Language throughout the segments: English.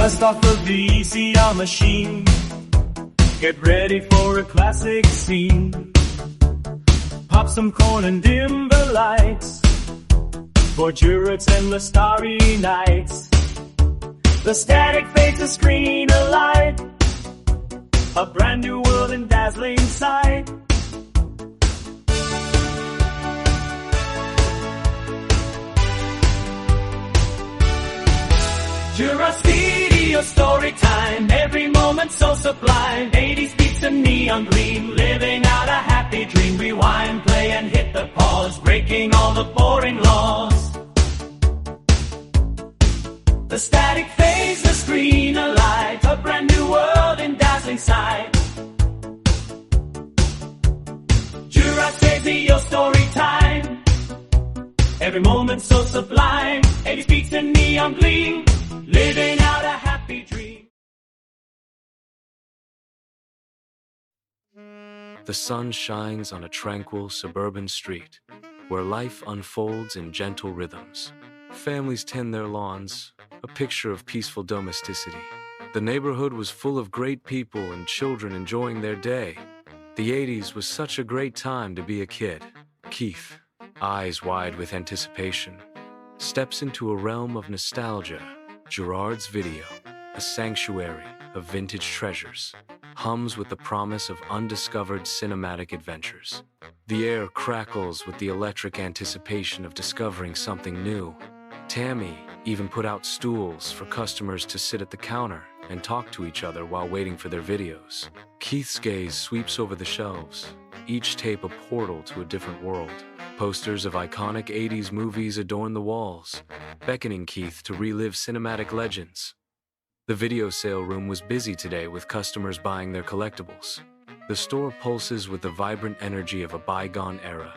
Dust off the VCR machine. Get ready for a classic scene. Pop some corn and dim the lights for Gerard's endless starry nights. The static fades, the screen alight, a brand new world in dazzling sight. Gerard's video story time, every moment so sublime. 80's beats and neon green, living out a happy dream. Rewind, play and hit the pause, breaking all the boring laws. The static fades, the screen alight, a brand new world in dazzling sight. Gerard's video story time, every moment so sublime. 80's beats and neon gleam, living out a happy dream. The sun shines on a tranquil suburban street where life unfolds in gentle rhythms. Families tend their lawns, a picture of peaceful domesticity. The neighborhood was full of great people and children enjoying their day. The 80s was such a great time to be a kid. Keith, eyes wide with anticipation, steps into a realm of nostalgia. Gerard's video, a sanctuary of vintage treasures, hums with the promise of undiscovered cinematic adventures. The air crackles with the electric anticipation of discovering something new. Tammy even put out stools for customers to sit at the counter and talk to each other while waiting for their videos. Keith's gaze sweeps over the shelves, each tape a portal to a different world. Posters of iconic 80s movies adorn the walls, beckoning Keith to relive cinematic legends. The video sale room was busy today with customers buying their collectibles. The store pulses with the vibrant energy of a bygone era,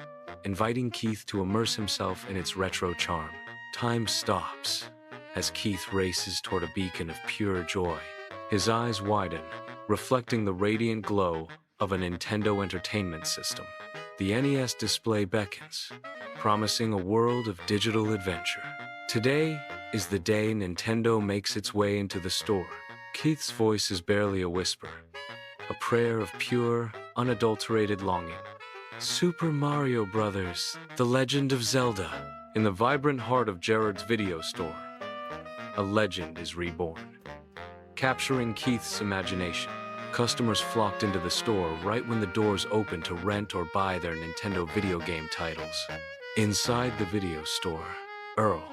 inviting Keith to immerse himself in its retro charm. Time stops as Keith races toward a beacon of pure joy. His eyes widen, reflecting the radiant glow of a Nintendo Entertainment System. The NES display beckons, promising a world of digital adventure. Today is the day Nintendo makes its way into the store. Keith's voice is barely a whisper, a prayer of pure, unadulterated longing. Super Mario Bros., The Legend of Zelda. In the vibrant heart of Gerard's video store, a legend is reborn. Capturing Keith's imagination, customers flocked into the store right when the doors opened to rent or buy their Nintendo video game titles. Inside the video store, Earl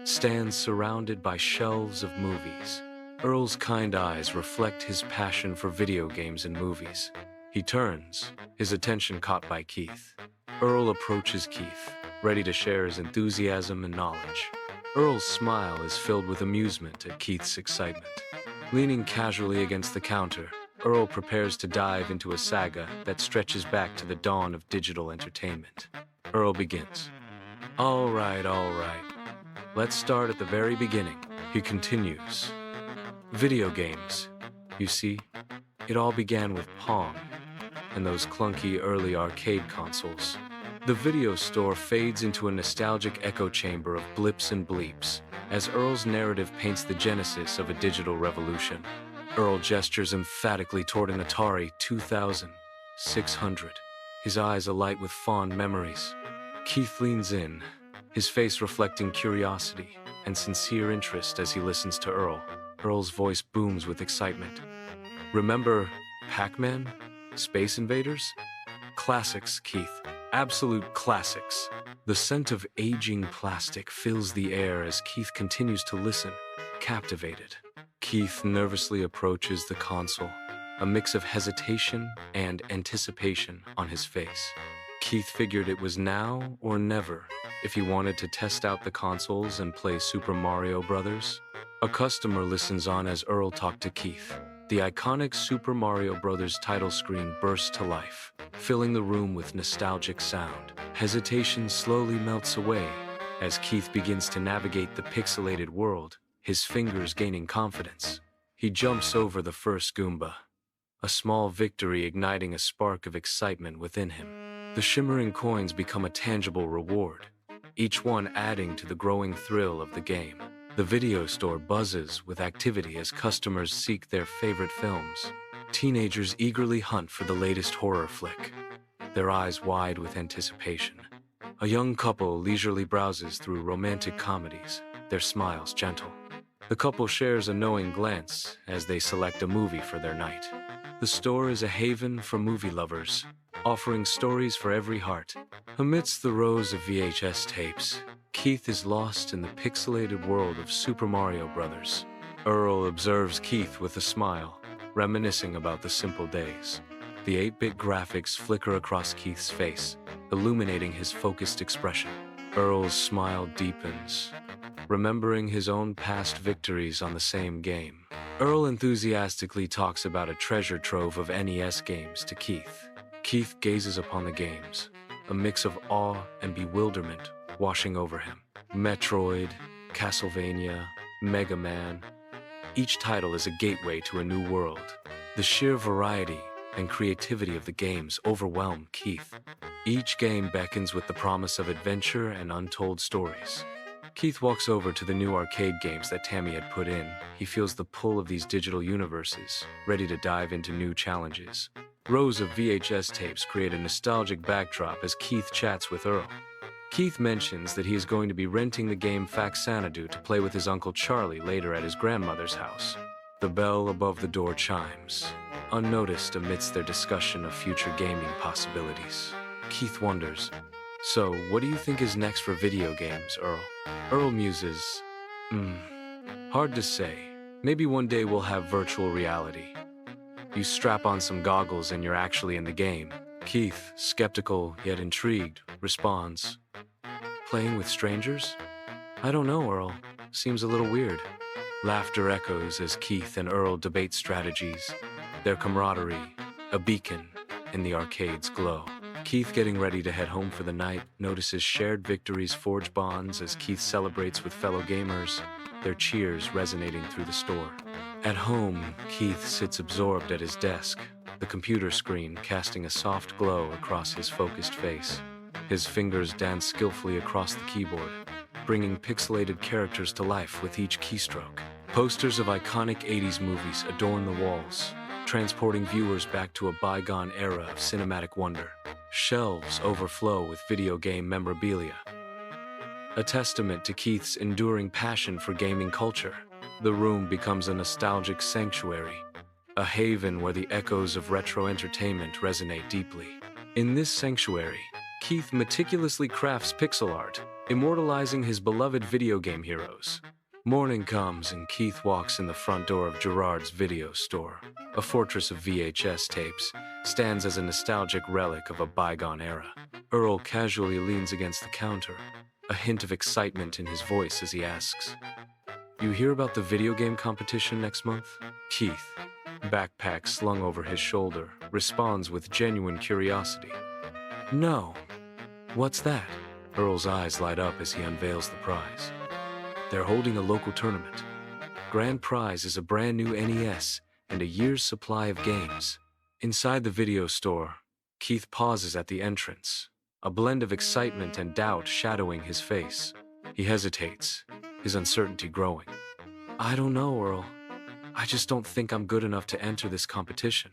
stands surrounded by shelves of movies. Earl's kind eyes reflect his passion for video games and movies. He turns, his attention caught by Keith. Earl approaches Keith, ready to share his enthusiasm and knowledge. Earl's smile is filled with amusement at Keith's excitement. Leaning casually against the counter, Earl prepares to dive into a saga that stretches back to the dawn of digital entertainment. Earl begins. All right. Let's start at the very beginning. He continues. Video games. You see, it all began with Pong and those clunky early arcade consoles. The video store fades into a nostalgic echo chamber of blips and bleeps as Earl's narrative paints the genesis of a digital revolution. Earl gestures emphatically toward an Atari 2600, his eyes alight with fond memories. Keith leans in, his face reflecting curiosity and sincere interest as he listens to Earl. Earl's voice booms with excitement. Remember Pac-Man? Space Invaders? Classics, Keith. Absolute classics. The scent of aging plastic fills the air as Keith continues to listen, captivated. Keith nervously approaches the console, a mix of hesitation and anticipation on his face. Keith figured it was now or never if he wanted to test out the consoles and play Super Mario Bros. A customer listens on as Earl talked to Keith. The iconic Super Mario Bros. Title screen bursts to life, filling the room with nostalgic sound. Hesitation slowly melts away as Keith begins to navigate the pixelated world, his fingers gaining confidence. He jumps over the first Goomba, a small victory igniting a spark of excitement within him. The shimmering coins become a tangible reward, each one adding to the growing thrill of the game. The video store buzzes with activity as customers seek their favorite films. Teenagers eagerly hunt for the latest horror flick, their eyes wide with anticipation. A young couple leisurely browses through romantic comedies, their smiles gentle. The couple shares a knowing glance as they select a movie for their night. The store is a haven for movie lovers, offering stories for every heart. Amidst the rows of VHS tapes, Keith is lost in the pixelated world of Super Mario Bros. Earl observes Keith with a smile, reminiscing about the simple days. The 8-bit graphics flicker across Keith's face, illuminating his focused expression. Earl's smile deepens, remembering his own past victories on the same game. Earl enthusiastically talks about a treasure trove of NES games to Keith. Keith gazes upon the games, a mix of awe and bewilderment washing over him. Metroid, Castlevania, Mega Man. Each title is a gateway to a new world. The sheer variety and creativity of the games overwhelm Keith. Each game beckons with the promise of adventure and untold stories. Keith walks over to the new arcade games that Tammy had put in. He feels the pull of these digital universes, ready to dive into new challenges. Rows of VHS tapes create a nostalgic backdrop as Keith chats with Earl. Keith mentions that he is going to be renting the game Faxanadu to play with his Uncle Charlie later at his grandmother's house. The bell above the door chimes, unnoticed amidst their discussion of future gaming possibilities. Keith wonders, "So, what do you think is next for video games, Earl?" Earl muses, Hard to say. Maybe one day we'll have virtual reality. You strap on some goggles and you're actually in the game." Keith, skeptical yet intrigued, responds, "Playing with strangers? I don't know, Earl. Seems a little weird." Laughter echoes as Keith and Earl debate strategies, their camaraderie, a beacon in the arcade's glow. Keith, getting ready to head home for the night, notices shared victories forge bonds as Keith celebrates with fellow gamers, their cheers resonating through the store. At home, Keith sits absorbed at his desk, the computer screen casting a soft glow across his focused face. His fingers dance skillfully across the keyboard, bringing pixelated characters to life with each keystroke. Posters of iconic 80s movies adorn the walls, transporting viewers back to a bygone era of cinematic wonder. Shelves overflow with video game memorabilia, a testament to Keith's enduring passion for gaming culture. The room becomes a nostalgic sanctuary, a haven where the echoes of retro entertainment resonate deeply. In this sanctuary, Keith meticulously crafts pixel art, immortalizing his beloved video game heroes. Morning comes and Keith walks in the front door of Gerard's video store. A fortress of VHS tapes stands as a nostalgic relic of a bygone era. Earl casually leans against the counter, a hint of excitement in his voice as he asks, "You hear about the video game competition next month?" Keith, backpack slung over his shoulder, responds with genuine curiosity. "No. What's that?" Earl's eyes light up as he unveils the prize. They're holding a local tournament. Grand prize is a brand new NES and a year's supply of games. Inside the video store, Keith pauses at the entrance, a blend of excitement and doubt shadowing his face. He hesitates, his uncertainty growing. "I don't know, Earl. I just don't think I'm good enough to enter this competition."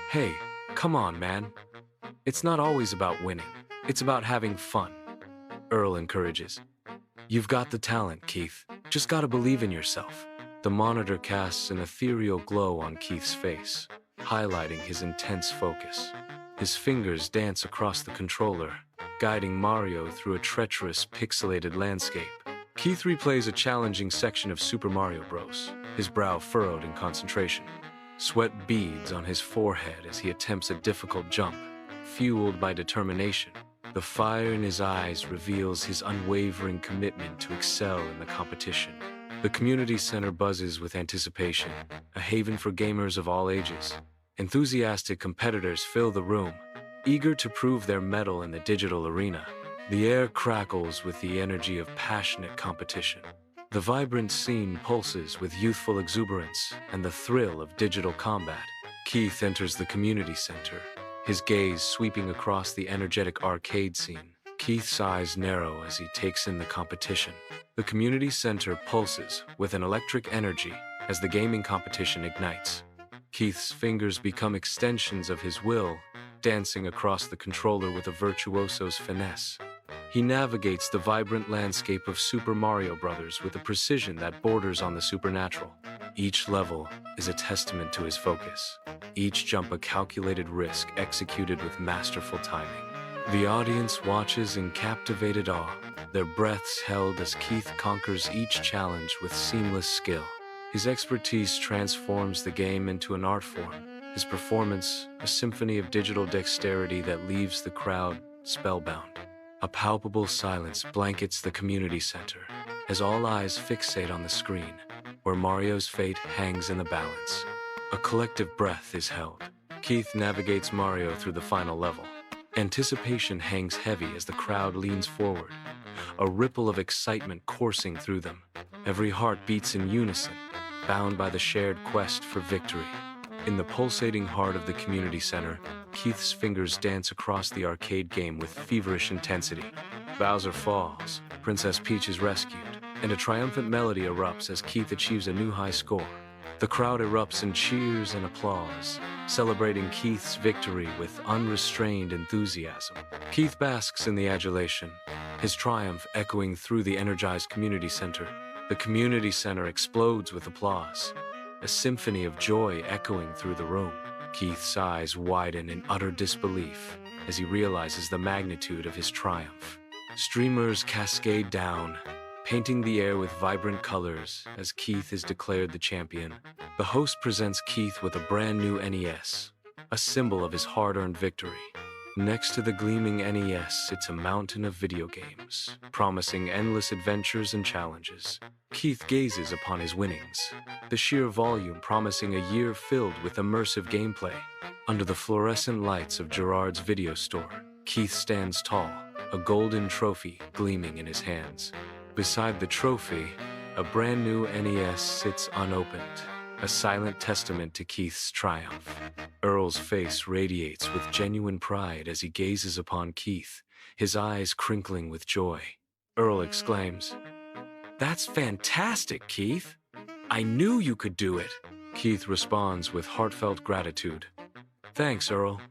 "Hey, come on, man. It's not always about winning. It's about having fun," Earl encourages. "You've got the talent, Keith. Just gotta believe in yourself." The monitor casts an ethereal glow on Keith's face, highlighting his intense focus. His fingers dance across the controller, guiding Mario through a treacherous, pixelated landscape. Keith replays a challenging section of Super Mario Bros., his brow furrowed in concentration. Sweat beads on his forehead as he attempts a difficult jump, fueled by determination. The fire in his eyes reveals his unwavering commitment to excel in the competition. The community center buzzes with anticipation, a haven for gamers of all ages. Enthusiastic competitors fill the room, eager to prove their mettle in the digital arena. The air crackles with the energy of passionate competition. The vibrant scene pulses with youthful exuberance and the thrill of digital combat. Keith enters the community center, his gaze sweeping across the energetic arcade scene, Keith's eyes narrow as he takes in the competition. The community center pulses with an electric energy as the gaming competition ignites. Keith's fingers become extensions of his will, dancing across the controller with a virtuoso's finesse. He navigates the vibrant landscape of Super Mario Bros. With a precision that borders on the supernatural. Each level is a testament to his focus. Each jump a calculated risk executed with masterful timing. The audience watches in captivated awe, their breaths held as Keith conquers each challenge with seamless skill. His expertise transforms the game into an art form, his performance a symphony of digital dexterity that leaves the crowd spellbound. A palpable silence blankets the community center as all eyes fixate on the screen, where Mario's fate hangs in the balance. A collective breath is held. Keith navigates Mario through the final level. Anticipation hangs heavy as the crowd leans forward, a ripple of excitement coursing through them. Every heart beats in unison, bound by the shared quest for victory. In the pulsating heart of the community center, Keith's fingers dance across the arcade game with feverish intensity. Bowser falls, Princess Peach is rescued, and a triumphant melody erupts as Keith achieves a new high score. The crowd erupts in cheers and applause, celebrating Keith's victory with unrestrained enthusiasm. Keith basks in the adulation, his triumph echoing through the energized community center. The community center explodes with applause, a symphony of joy echoing through the room. Keith's eyes widen in utter disbelief as he realizes the magnitude of his triumph. Streamers cascade down, painting the air with vibrant colors as Keith is declared the champion. The host presents Keith with a brand new NES, a symbol of his hard-earned victory. Next to the gleaming NES sits a mountain of video games, promising endless adventures and challenges. Keith gazes upon his winnings, the sheer volume promising a year filled with immersive gameplay. Under the fluorescent lights of Gerard's video store, Keith stands tall, a golden trophy gleaming in his hands. Beside the trophy, a brand new NES sits unopened, a silent testament to Keith's triumph. Earl's face radiates with genuine pride as he gazes upon Keith, his eyes crinkling with joy. Earl exclaims, "That's fantastic, Keith! I knew you could do it!" Keith responds with heartfelt gratitude. "Thanks, Earl.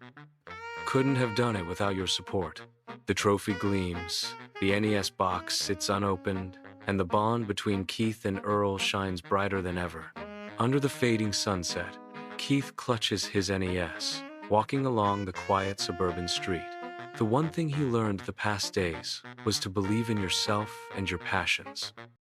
Couldn't have done it without your support." The trophy gleams, the NES box sits unopened, and the bond between Keith and Earl shines brighter than ever. Under the fading sunset, Keith clutches his NES, walking along the quiet suburban street. The one thing he learned the past days was to believe in yourself and your passions.